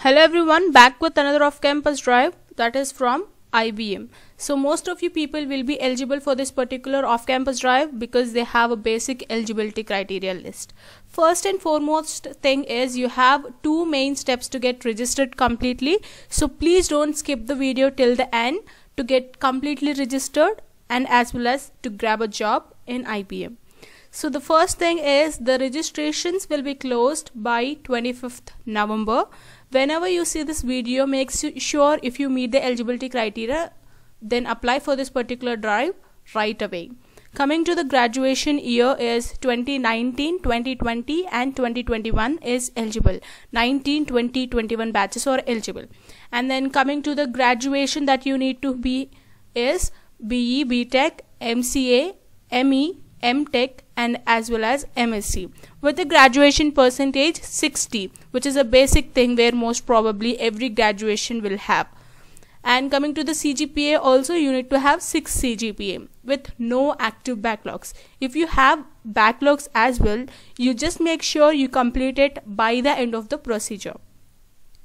Hello everyone, back with another off-campus drive that is from IBM. So most of you people will be eligible for this particular off-campus drive because they have a basic eligibility criteria list. First and foremost thing is you have two main steps to get registered completely. So please don't skip the video till the end to get completely registered and as well as to grab a job in IBM. So the first thing is the registrations will be closed by 25th November. Whenever you see this video, make sure if you meet the eligibility criteria, then apply for this particular drive right away. Coming to the graduation year is 2019, 2020 and 2021 is eligible. 19, 20, 21 batches are eligible. And then coming to the graduation that you need to be is BE, BTech, MCA, ME, MTech and as well as MSc with the graduation percentage 60, which is a basic thing where most probably every graduation will have. And coming to the CGPA, also you need to have 6 CGPA with no active backlogs. If you have backlogs as well, you just make sure you complete it by the end of the procedure.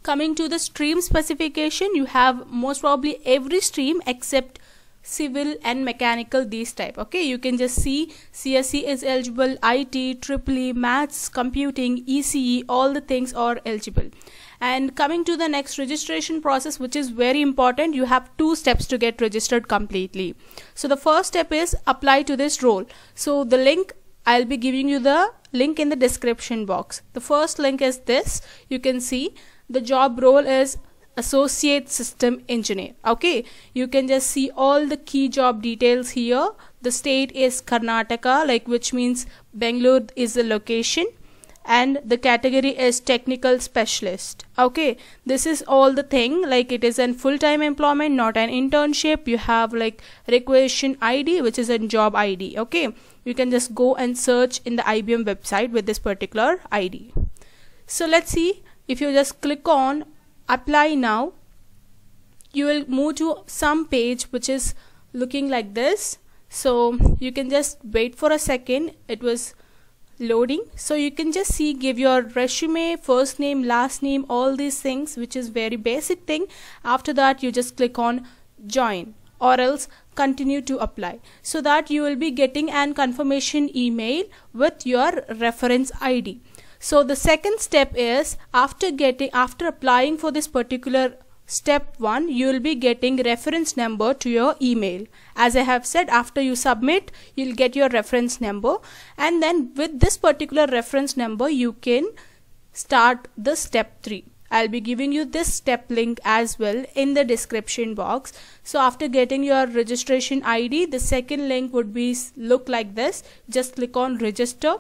Coming to the stream specification, you have most probably every stream except civil and mechanical, these type. Okay, you can just see CSE is eligible, IT, EEE, maths, computing, ECE, all the things are eligible. And coming to the next registration process, which is very important, you have 2 steps to get registered completely. So the first step is apply to this role. So the link, I'll be giving you the link in the description box. The first link is this. You can see the job role is Associate System Engineer. Okay, you can just see all the key job details here. The state is Karnataka, like which means Bangalore is the location, and the category is Technical Specialist. Okay, this is all the thing, like it is an full-time employment, not an internship. You have like requisition ID, which is a job ID. Okay, you can just go and search in the IBM website with this particular ID. So let's see, if you just click on apply now, you will move to some page which is looking like this. So you can just wait for a second, it was loading. So you can just see, give your resume, first name, last name, all these things, which is very basic thing. After that you just click on join or else continue to apply, so that you will be getting an confirmation email with your reference ID. So the second step is after applying for this particular step 1, you will be getting reference number to your email. As I have said, after you submit, you'll get your reference number, and then with this particular reference number you can start the step 3. I'll be giving you this step link as well in the description box. So after getting your registration ID, the second link would be look like this. Just click on register,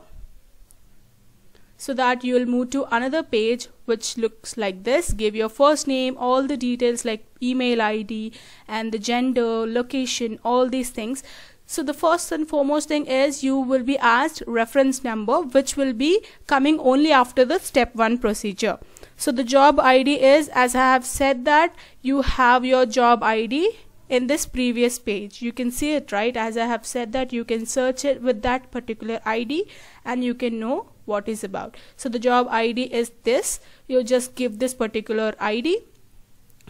so that you will move to another page which looks like this. Give your first name, all the details like email ID and the gender, location, all these things. So the first and foremost thing is you will be asked reference number, which will be coming only after the step 1 procedure. So the job ID is, as I have said, that you have your job ID in this previous page. You can see it, right? As I have said that you can search it with that particular ID and you can know what is about. So the job ID is this. You just give this particular ID.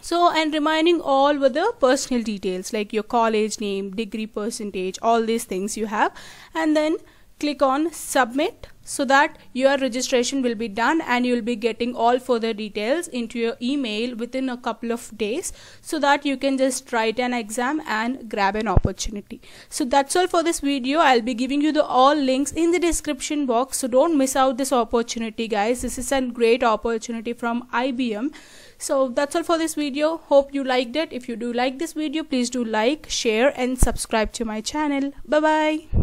So, and reminding all with the personal details like your college name, degree percentage, all these things you have, and then click on submit, so that your registration will be done and you will be getting all further details into your email within a couple of days, so that you can just write an exam and grab an opportunity. So that's all for this video. I'll be giving you the all links in the description box, so don't miss out this opportunity, guys. This is a great opportunity from IBM. So that's all for this video. Hope you liked it. If you do like this video, please do like, share and subscribe to my channel. Bye bye.